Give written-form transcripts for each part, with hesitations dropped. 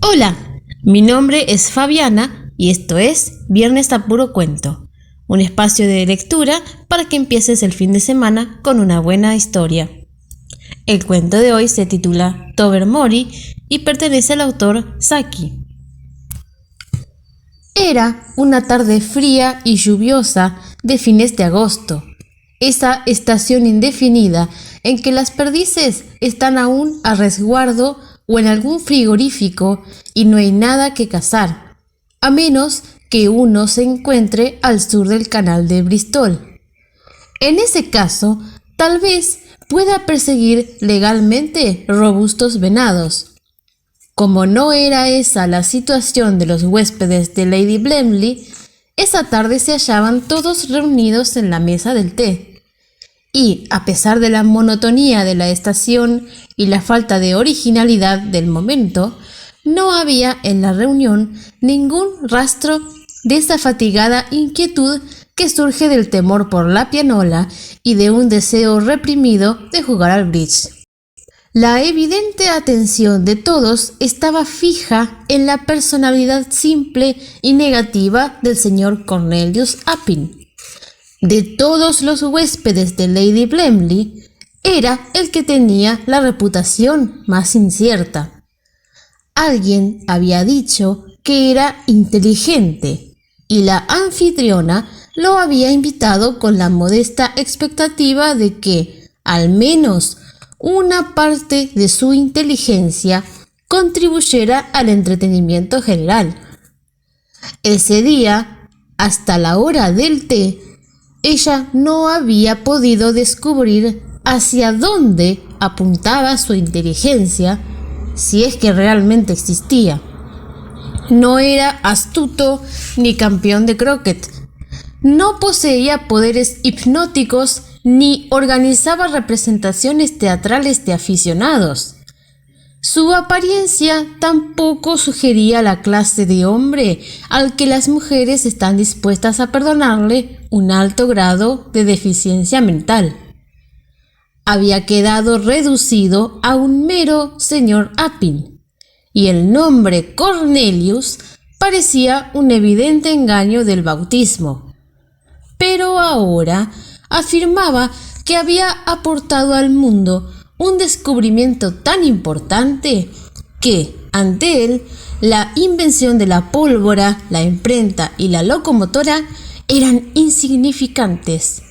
Hola, mi nombre es Fabiana y esto es Viernes a Puro Cuento, un espacio de lectura para que empieces el fin de semana con una buena historia. El cuento de hoy se titula Tobermory y pertenece al autor Saki. Era una tarde fría y lluviosa de fines de agosto, esa estación indefinida en que las perdices están aún a resguardo o en algún frigorífico y no hay nada que cazar, a menos que uno se encuentre al sur del canal de Bristol. En ese caso, tal vez pueda perseguir legalmente robustos venados. Como no era esa la situación de los huéspedes de Lady Blemley, esa tarde se hallaban todos reunidos en la mesa del té. Y, a pesar de la monotonía de la estación y la falta de originalidad del momento, no había en la reunión ningún rastro de esa fatigada inquietud que surge del temor por la pianola y de un deseo reprimido de jugar al bridge. La evidente atención de todos estaba fija en la personalidad simple y negativa del señor Cornelius Appin. De todos los huéspedes de Lady Blemley, era el que tenía la reputación más incierta. Alguien había dicho que era inteligente, y la anfitriona lo había invitado con la modesta expectativa de que, al menos, una parte de su inteligencia contribuyera al entretenimiento general. Ese día, hasta la hora del té, ella no había podido descubrir hacia dónde apuntaba su inteligencia, si es que realmente existía. No era astuto ni campeón de croquet. No poseía poderes hipnóticos ni organizaba representaciones teatrales de aficionados. Su apariencia tampoco sugería la clase de hombre al que las mujeres están dispuestas a perdonarle un alto grado de deficiencia mental. Había quedado reducido a un mero señor Appin, y el nombre Cornelius parecía un evidente engaño del bautismo. Pero ahora afirmaba que había aportado al mundo un descubrimiento tan importante que, ante él, la invención de la pólvora, la imprenta y la locomotora eran insignificantes.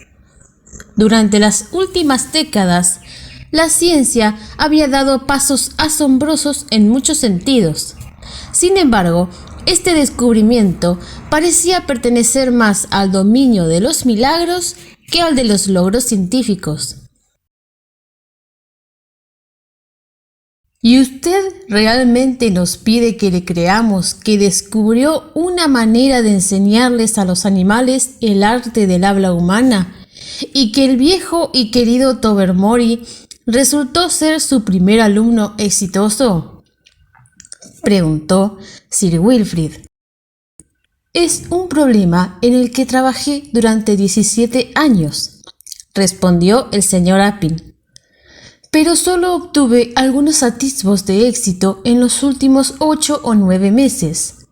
Durante las últimas décadas, la ciencia había dado pasos asombrosos en muchos sentidos. Sin embargo, este descubrimiento parecía pertenecer más al dominio de los milagros que al de los logros científicos. ¿Y usted realmente nos pide que le creamos que descubrió una manera de enseñarles a los animales el arte del habla humana y que el viejo y querido Tobermory resultó ser su primer alumno exitoso?, preguntó Sir Wilfrid. Es un problema en el que trabajé durante 17 años, respondió el señor Appin. Pero solo obtuve algunos atisbos de éxito en los últimos 8 o 9 meses.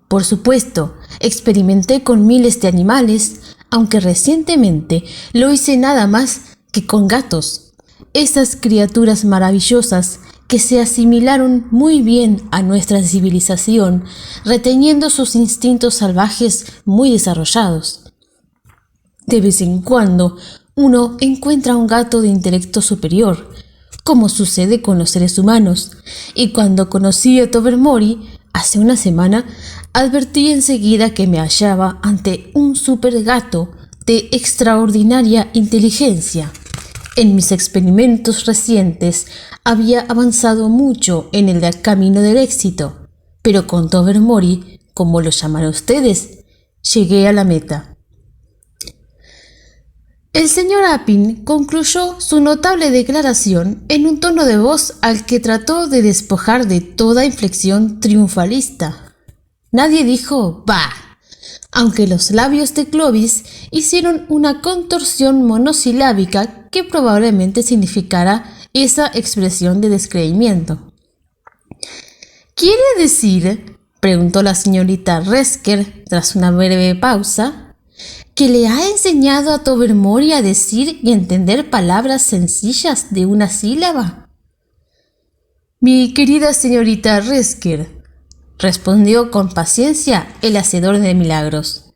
Por supuesto, experimenté con miles de animales, aunque recientemente lo hice nada más que con gatos. Esas criaturas maravillosas que se asimilaron muy bien a nuestra civilización, reteniendo sus instintos salvajes muy desarrollados. De vez en cuando, uno encuentra un gato de intelecto superior, como sucede con los seres humanos, y cuando conocí a Tobermory hace una semana, advertí enseguida que me hallaba ante un supergato de extraordinaria inteligencia. En mis experimentos recientes había avanzado mucho en el camino del éxito, pero con Tobermory, como lo llaman ustedes, llegué a la meta. El señor Appin concluyó su notable declaración en un tono de voz al que trató de despojar de toda inflexión triunfalista. Nadie dijo «bah», aunque los labios de Clovis hicieron una contorsión monosilábica que probablemente significara esa expresión de descreimiento. ¿Quiere decir, preguntó la señorita Resker tras una breve pausa, que le ha enseñado a Tobermory a decir y entender palabras sencillas de una sílaba? Mi querida señorita Resker, respondió con paciencia el hacedor de milagros.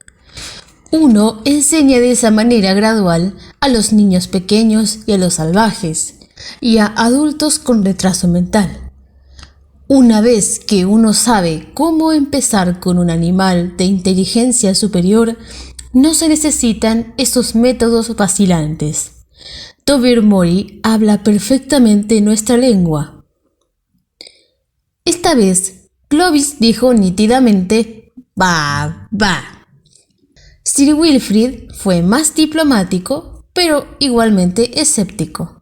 Uno enseña de esa manera gradual a los niños pequeños y a los salvajes, y a adultos con retraso mental. Una vez que uno sabe cómo empezar con un animal de inteligencia superior, no se necesitan esos métodos vacilantes. Tobermory habla perfectamente nuestra lengua. Esta vez, Clovis dijo nítidamente «bah, bah». Sir Wilfrid fue más diplomático, pero igualmente escéptico.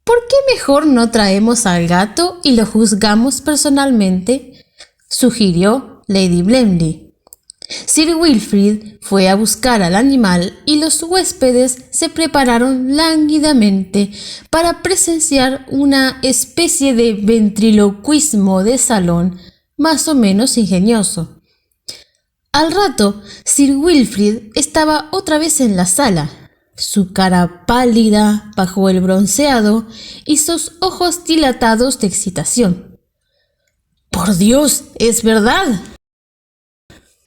¿Por qué mejor no traemos al gato y lo juzgamos personalmente?, sugirió Lady Blemley. Sir Wilfrid fue a buscar al animal y los huéspedes se prepararon lánguidamente para presenciar una especie de ventriloquismo de salón más o menos ingenioso. Al rato, Sir Wilfrid estaba otra vez en la sala, su cara pálida bajo el bronceado y sus ojos dilatados de excitación. ¡Por Dios, es verdad!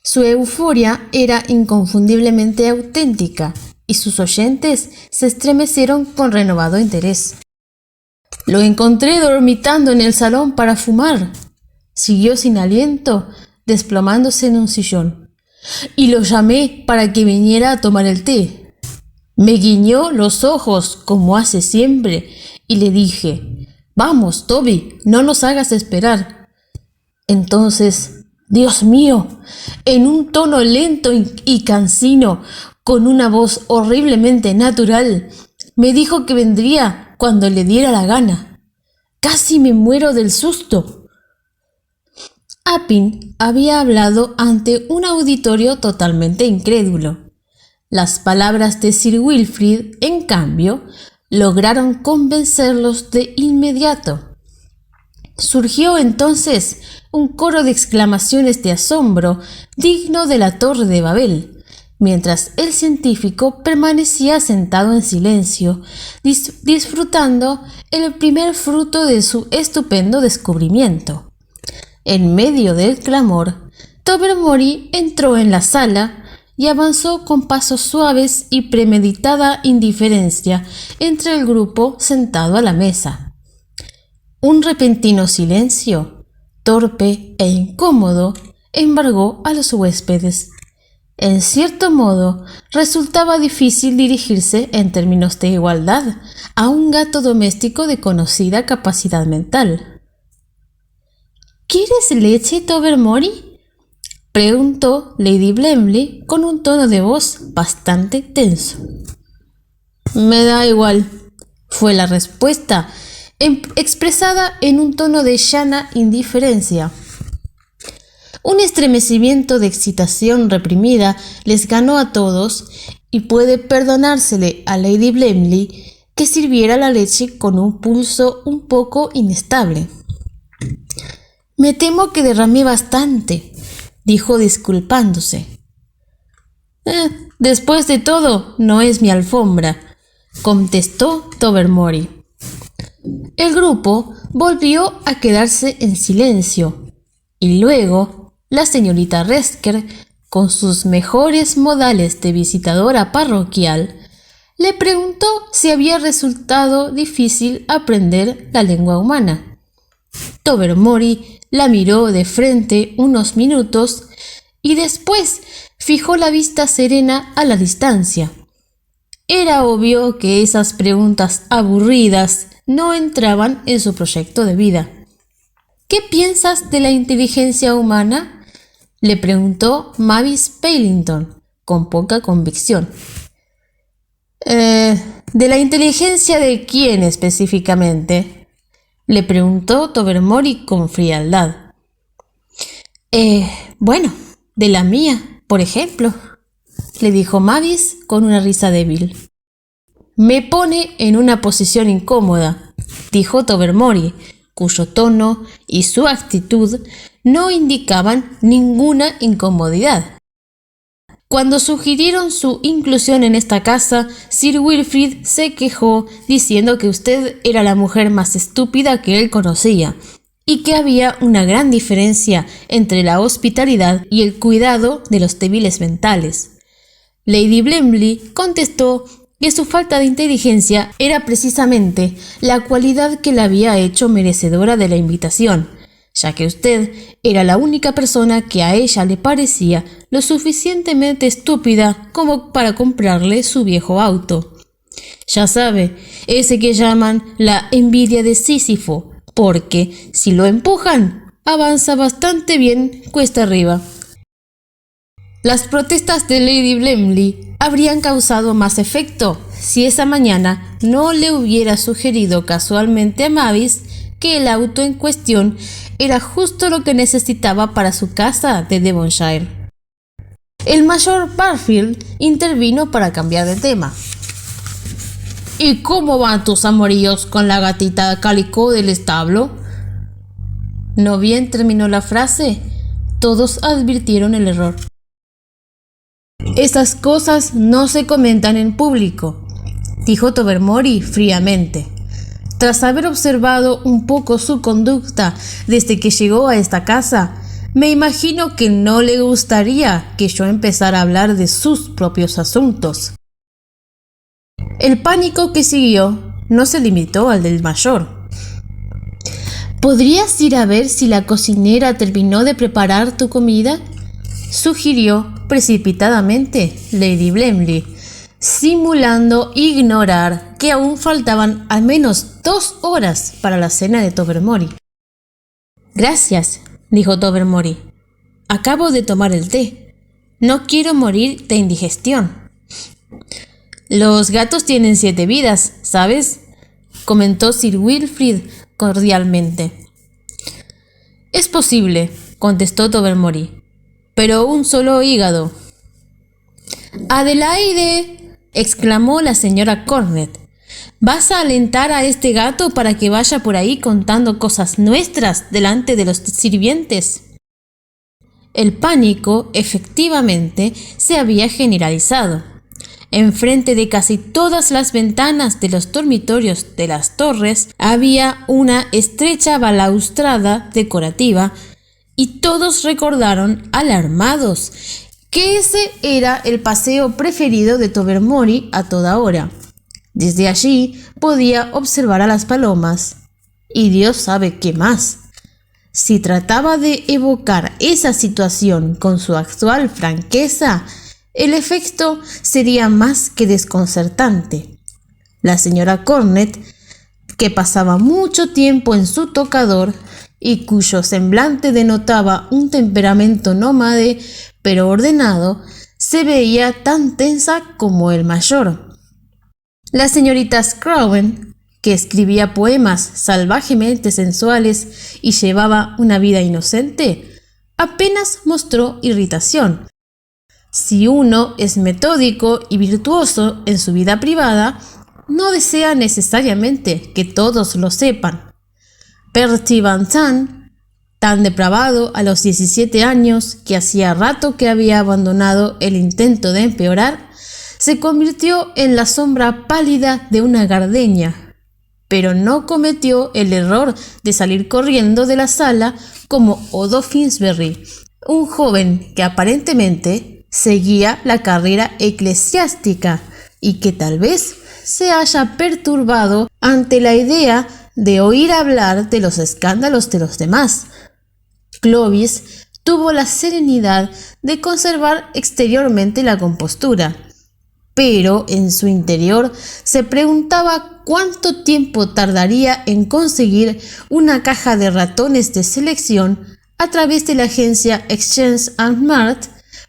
Su euforia era inconfundiblemente auténtica y sus oyentes se estremecieron con renovado interés. Lo encontré dormitando en el salón para fumar, siguió sin aliento, desplomándose en un sillón, y lo llamé para que viniera a tomar el té. Me guiñó los ojos como hace siempre y le dije: «Vamos, Toby, no nos hagas esperar». Entonces, Dios mío, en un tono lento y cansino, con una voz horriblemente natural, me dijo que vendría cuando le diera la gana. Casi me muero del susto. Appin había hablado ante un auditorio totalmente incrédulo. Las palabras de Sir Wilfrid, en cambio, lograron convencerlos de inmediato. Surgió entonces un coro de exclamaciones de asombro digno de la Torre de Babel, mientras el científico permanecía sentado en silencio, disfrutando el primer fruto de su estupendo descubrimiento. En medio del clamor, Tobermory entró en la sala y avanzó con pasos suaves y premeditada indiferencia entre el grupo sentado a la mesa. Un repentino silencio, torpe e incómodo, embargó a los huéspedes. En cierto modo, resultaba difícil dirigirse en términos de igualdad a un gato doméstico de conocida capacidad mental. ¿Quieres leche, Tobermory?, preguntó Lady Blemley con un tono de voz bastante tenso. Me da igual, fue la respuesta, expresada en un tono de llana indiferencia. Un estremecimiento de excitación reprimida les ganó a todos y puede perdonársele a Lady Blemley que sirviera la leche con un pulso un poco inestable. Me temo que derramé bastante, dijo disculpándose. Después de todo, no es mi alfombra, contestó Tobermory. El grupo volvió a quedarse en silencio, y luego la señorita Resker, con sus mejores modales de visitadora parroquial, le preguntó si había resultado difícil aprender la lengua humana. Tobermory la miró de frente unos minutos y después fijó la vista serena a la distancia. Era obvio que esas preguntas aburridas no entraban en su proyecto de vida. ¿Qué piensas de la inteligencia humana?, le preguntó Mavis Pailington, con poca convicción. ¿De la inteligencia de quién específicamente?, le preguntó Tobermory con frialdad. Bueno, de la mía, por ejemplo, le dijo Mavis con una risa débil. Me pone en una posición incómoda, dijo Tobermory, cuyo tono y su actitud no indicaban ninguna incomodidad. Cuando sugirieron su inclusión en esta casa, Sir Wilfrid se quejó diciendo que usted era la mujer más estúpida que él conocía y que había una gran diferencia entre la hospitalidad y el cuidado de los débiles mentales. Lady Blemley contestó que su falta de inteligencia era precisamente la cualidad que la había hecho merecedora de la invitación, ya que usted era la única persona que a ella le parecía lo suficientemente estúpida como para comprarle su viejo auto. Ya sabe, ese que llaman la envidia de Sísifo, porque si lo empujan, avanza bastante bien cuesta arriba. Las protestas de Lady Blemley habrían causado más efecto si esa mañana no le hubiera sugerido casualmente a Mavis que el auto en cuestión era justo lo que necesitaba para su casa de Devonshire. El mayor Barfield intervino para cambiar de tema. ¿Y cómo van tus amoríos con la gatita Calico del establo? No bien terminó la frase, todos advirtieron el error. Esas cosas no se comentan en público, dijo Tobermory fríamente. Tras haber observado un poco su conducta desde que llegó a esta casa, me imagino que no le gustaría que yo empezara a hablar de sus propios asuntos. El pánico que siguió no se limitó al del mayor. ¿Podrías ir a ver si la cocinera terminó de preparar tu comida?, sugirió precipitadamente Lady Blemley, simulando ignorar que aún faltaban al menos 2 horas para la cena de Tobermory. Gracias, dijo Tobermory. Acabo de tomar el té. No quiero morir de indigestión. Los gatos tienen 7 vidas, ¿sabes?, comentó Sir Wilfrid cordialmente. Es posible, contestó Tobermory, pero un solo hígado. ¡Adelaide!, exclamó la señora Cornet. ¿Vas a alentar a este gato para que vaya por ahí contando cosas nuestras delante de los sirvientes? El pánico, efectivamente, se había generalizado. Enfrente de casi todas las ventanas de los dormitorios de las torres había una estrecha balaustrada decorativa y todos recordaron, alarmados, que ese era el paseo preferido de Tobermory a toda hora. Desde allí podía observar a las palomas y Dios sabe qué más. Si trataba de evocar esa situación con su actual franqueza, el efecto sería más que desconcertante. La señora Cornet, que pasaba mucho tiempo en su tocador y cuyo semblante denotaba un temperamento nómade pero ordenado, se veía tan tensa como el mayor. La señorita Scrowen, que escribía poemas salvajemente sensuales y llevaba una vida inocente, apenas mostró irritación. Si uno es metódico y virtuoso en su vida privada, no desea necesariamente que todos lo sepan. Bertie Van Zandt, tan depravado a los 17 años que hacía rato que había abandonado el intento de empeorar, se convirtió en la sombra pálida de una gardenia, pero no cometió el error de salir corriendo de la sala como Odo Finsbury, un joven que aparentemente seguía la carrera eclesiástica y que tal vez se haya perturbado ante la idea de oír hablar de los escándalos de los demás. Clovis tuvo la serenidad de conservar exteriormente la compostura, pero en su interior se preguntaba cuánto tiempo tardaría en conseguir una caja de ratones de selección a través de la agencia Exchange and Mart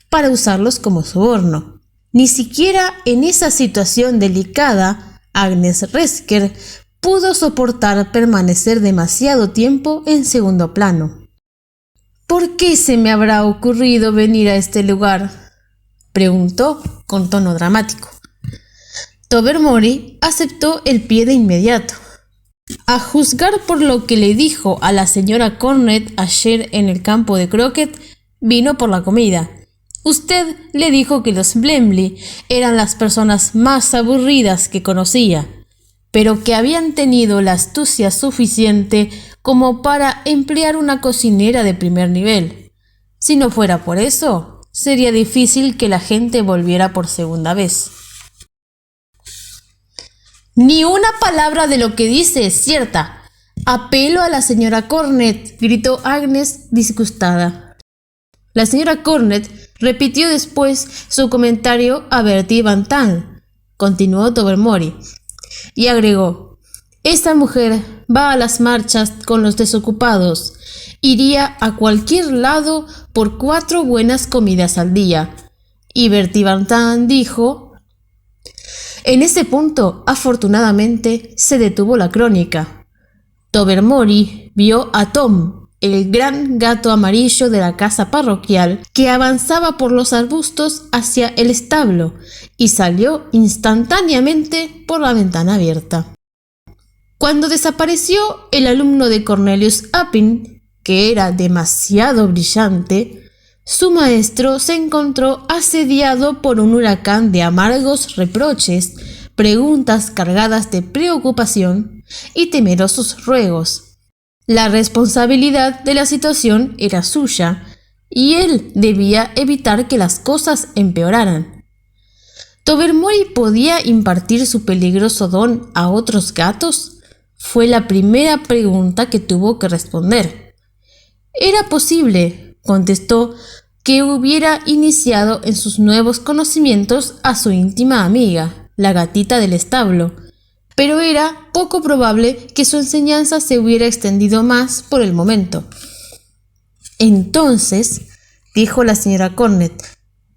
para usarlos como soborno. Ni siquiera en esa situación delicada, Agnes Resker pudo soportar permanecer demasiado tiempo en segundo plano. ¿Por qué se me habrá ocurrido venir a este lugar?, preguntó con tono dramático. Tobermory aceptó el pie de inmediato. A juzgar por lo que le dijo a la señora Cornet ayer en el campo de croquet, vino por la comida. Usted le dijo que los Blemley eran las personas más aburridas que conocía, pero que habían tenido la astucia suficiente como para emplear una cocinera de primer nivel. Si no fuera por eso, sería difícil que la gente volviera por segunda vez. Ni una palabra de lo que dice es cierta. Apelo a la señora Cornet, gritó Agnes disgustada. La señora Cornet repitió después su comentario a Bertie Van Tahn, continuó Tobermory, y agregó: esta mujer va a las marchas con los desocupados, iría a cualquier lado por 4 buenas comidas al día. Y Bertie Van Tahn dijo: en ese punto, afortunadamente, se detuvo la crónica. Tobermory vio a Tom, el gran gato amarillo de la casa parroquial, que avanzaba por los arbustos hacia el establo y salió instantáneamente por la ventana abierta. Cuando desapareció el alumno de Cornelius Appin, que era demasiado brillante, su maestro se encontró asediado por un huracán de amargos reproches, preguntas cargadas de preocupación y temerosos ruegos. La responsabilidad de la situación era suya, y él debía evitar que las cosas empeoraran. ¿Tobermory podía impartir su peligroso don a otros gatos? Fue la primera pregunta que tuvo que responder. Era posible, contestó, que hubiera iniciado en sus nuevos conocimientos a su íntima amiga, la gatita del establo, pero era poco probable que su enseñanza se hubiera extendido más por el momento. Entonces, dijo la señora Cornet,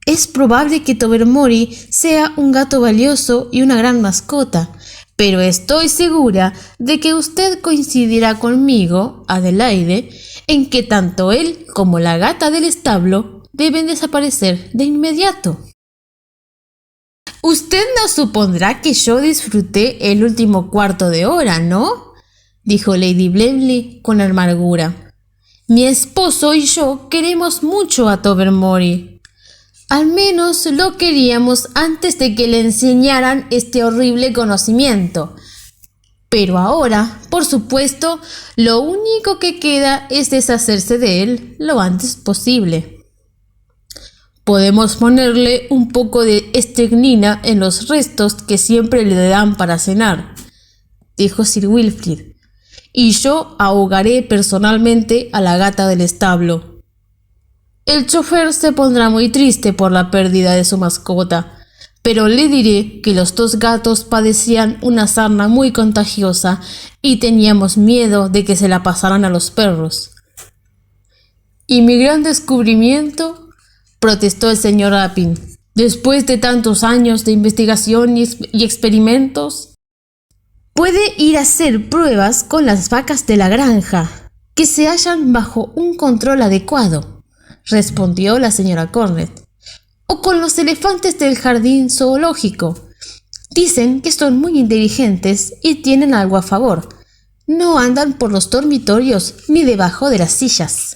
es probable que Tobermory sea un gato valioso y una gran mascota, pero estoy segura de que usted coincidirá conmigo, Adelaide, en que tanto él como la gata del establo deben desaparecer de inmediato. Usted no supondrá que yo disfruté el último cuarto de hora, ¿no? Dijo Lady Blemley con amargura. Mi esposo y yo queremos mucho a Tobermory. Al menos lo queríamos antes de que le enseñaran este horrible conocimiento. Pero ahora, por supuesto, lo único que queda es deshacerse de él lo antes posible. Podemos ponerle un poco de estrecnina en los restos que siempre le dan para cenar, dijo Sir Wilfrid, y yo ahogaré personalmente a la gata del establo. El chofer se pondrá muy triste por la pérdida de su mascota, pero le diré que los 2 gatos padecían una sarna muy contagiosa y teníamos miedo de que se la pasaran a los perros. ¿Y mi gran descubrimiento?, protestó el señor Appin. Después de tantos años de investigación y experimentos, puede ir a hacer pruebas con las vacas de la granja, que se hallan bajo un control adecuado, respondió la señora Cornet, o con los elefantes del jardín zoológico. Dicen que son muy inteligentes y tienen algo a favor. No andan por los dormitorios ni debajo de las sillas.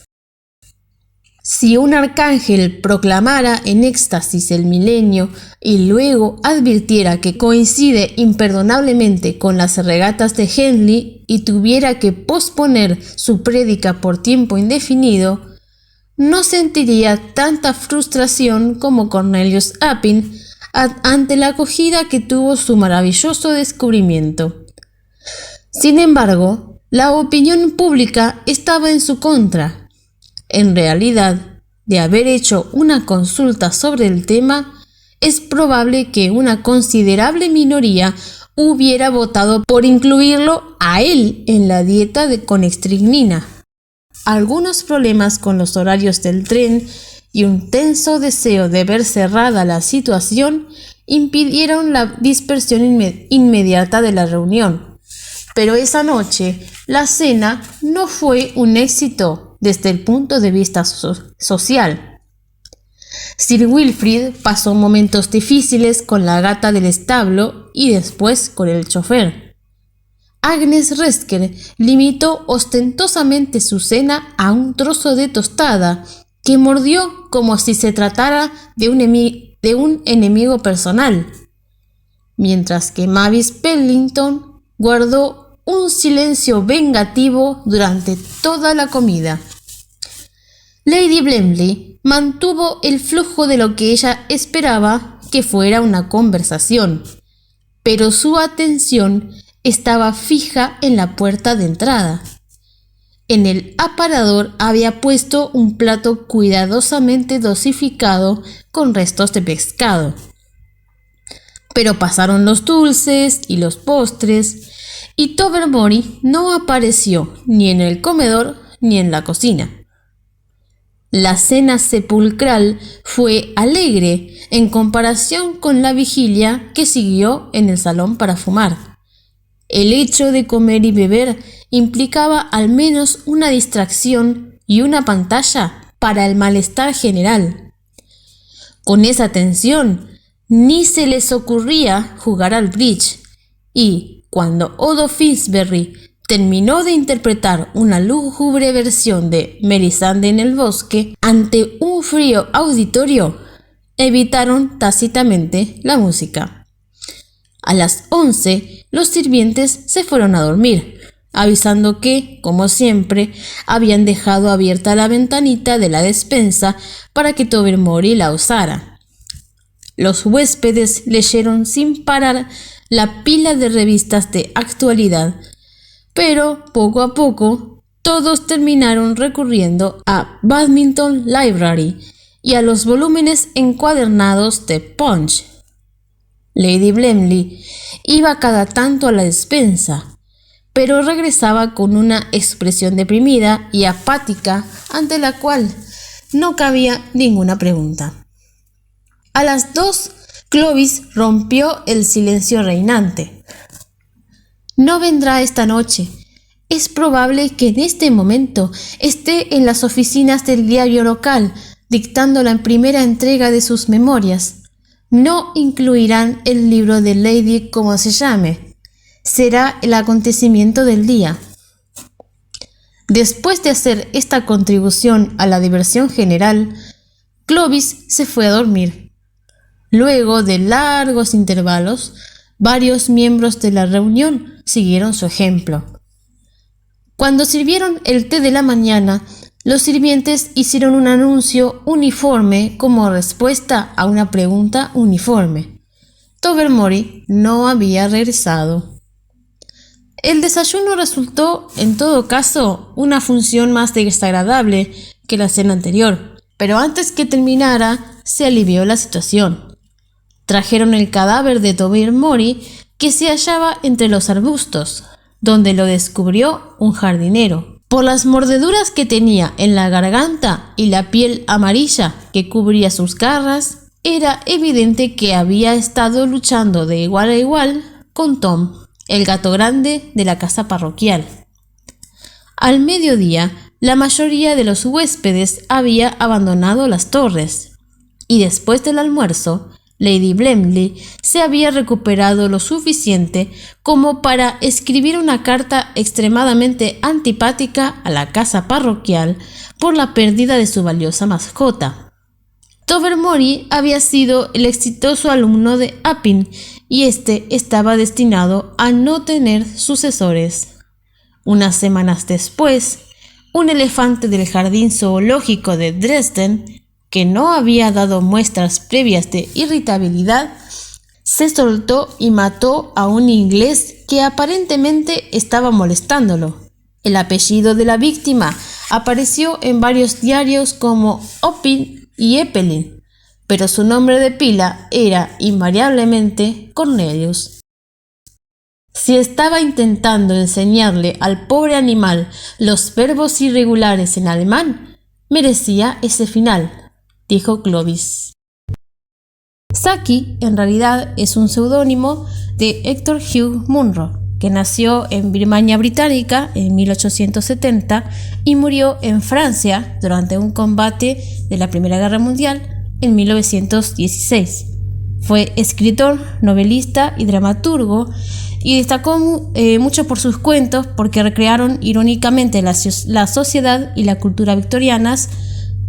Si un arcángel proclamara en éxtasis el milenio y luego advirtiera que coincide imperdonablemente con las regatas de Henley y tuviera que posponer su prédica por tiempo indefinido, no sentiría tanta frustración como Cornelius Appin ante la acogida que tuvo su maravilloso descubrimiento. Sin embargo, la opinión pública estaba en su contra. En realidad, de haber hecho una consulta sobre el tema, es probable que una considerable minoría hubiera votado por incluirlo a él en la dieta con estrecnina. Algunos problemas con los horarios del tren y un tenso deseo de ver cerrada la situación impidieron la dispersión inmediata de la reunión. Pero esa noche la cena no fue un éxito desde el punto de vista social. Sir Wilfrid pasó momentos difíciles con la gata del establo y después con el chofer. Agnes Resker limitó ostentosamente su cena a un trozo de tostada que mordió como si se tratara de un enemigo personal, mientras que Mavis Pellington guardó un silencio vengativo durante toda la comida. Lady Blemley mantuvo el flujo de lo que ella esperaba que fuera una conversación, pero su atención estaba fija en la puerta de entrada. En el aparador había puesto un plato cuidadosamente dosificado con restos de pescado. Pero pasaron los dulces y los postres, y Tobermory no apareció ni en el comedor ni en la cocina. La cena sepulcral fue alegre en comparación con la vigilia que siguió en el salón para fumar. El hecho de comer y beber implicaba al menos una distracción y una pantalla para el malestar general. Con esa tensión, ni se les ocurría jugar al bridge, y cuando Odo Finsbury terminó de interpretar una lúgubre versión de Melisande en el bosque ante un frío auditorio, evitaron tácitamente la música. A las 11, los sirvientes se fueron a dormir, avisando que, como siempre, habían dejado abierta la ventanita de la despensa para que Tobermory la usara. Los huéspedes leyeron sin parar la pila de revistas de actualidad, pero poco a poco todos terminaron recurriendo a Badminton Library y a los volúmenes encuadernados de Punch. Lady Blemley iba cada tanto a la despensa, pero regresaba con una expresión deprimida y apática ante la cual no cabía ninguna pregunta. A las 2, Clovis rompió el silencio reinante. No vendrá esta noche. Es probable que en este momento esté en las oficinas del diario local dictando la primera entrega de sus memorias. No incluirán el libro de Lady como se llame. Será el acontecimiento del día. Después de hacer esta contribución a la diversión general, Clovis se fue a dormir. Luego de largos intervalos, varios miembros de la reunión siguieron su ejemplo. Cuando sirvieron el té de la mañana, los sirvientes hicieron un anuncio uniforme como respuesta a una pregunta uniforme. Tobermory no había regresado. El desayuno resultó, en todo caso, una función más desagradable que la cena anterior, pero antes que terminara, se alivió la situación. Trajeron el cadáver de Tobermory, que se hallaba entre los arbustos, donde lo descubrió un jardinero. Por las mordeduras que tenía en la garganta y la piel amarilla que cubría sus garras, era evidente que había estado luchando de igual a igual con Tom, el gato grande de la casa parroquial. Al mediodía, la mayoría de los huéspedes había abandonado las torres, y después del almuerzo, Lady Blemley se había recuperado lo suficiente como para escribir una carta extremadamente antipática a la casa parroquial por la pérdida de su valiosa mascota. Tobermory había sido el exitoso alumno de Appin y este estaba destinado a no tener sucesores. Unas semanas después, un elefante del jardín zoológico de Dresden, que no había dado muestras previas de irritabilidad, se soltó y mató a un inglés que aparentemente estaba molestándolo. El apellido de la víctima apareció en varios diarios como Oppin y Eppelin, pero su nombre de pila era invariablemente Cornelius. Si estaba intentando enseñarle al pobre animal los verbos irregulares en alemán, merecía ese final, dijo Clovis. Saki en realidad es un seudónimo de Hector Hugh Munro, que nació en Birmania Británica en 1870 y murió en Francia durante un combate de la Primera Guerra Mundial en 1916. Fue escritor, novelista y dramaturgo y destacó mucho por sus cuentos porque recrearon irónicamente la sociedad y la cultura victorianas,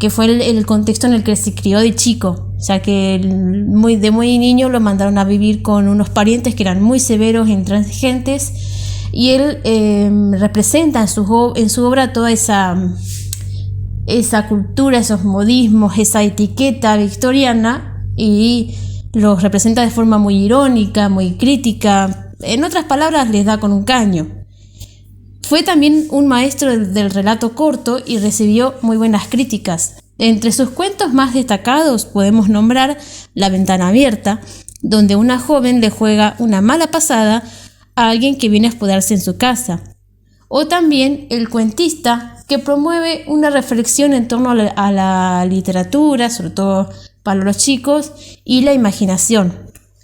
que fue el contexto en el que se crió de chico. O sea que de muy niño lo mandaron a vivir con unos parientes que eran muy severos e intransigentes, y él representa en su obra toda esa cultura, esos modismos, esa etiqueta victoriana, y los representa de forma muy irónica, muy crítica. En otras palabras, les da con un caño. Fue también un maestro del relato corto y recibió muy buenas críticas. Entre sus cuentos más destacados podemos nombrar La ventana abierta, donde una joven le juega una mala pasada a alguien que viene a hospedarse en su casa. O también El cuentista, que promueve una reflexión en torno a la literatura, sobre todo para los chicos, y la imaginación.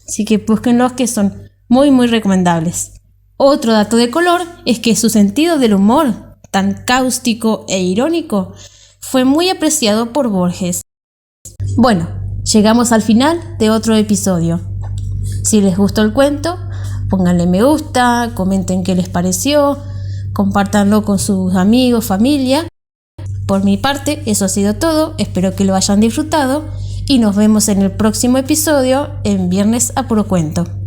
Así que búsquenlos, que son muy muy recomendables. Otro dato de color es que su sentido del humor, tan cáustico e irónico, fue muy apreciado por Borges. Bueno, llegamos al final de otro episodio. Si les gustó el cuento, pónganle me gusta, comenten qué les pareció, compártanlo con sus amigos, familia. Por mi parte, eso ha sido todo. Espero que lo hayan disfrutado y nos vemos en el próximo episodio en Viernes a Puro Cuento.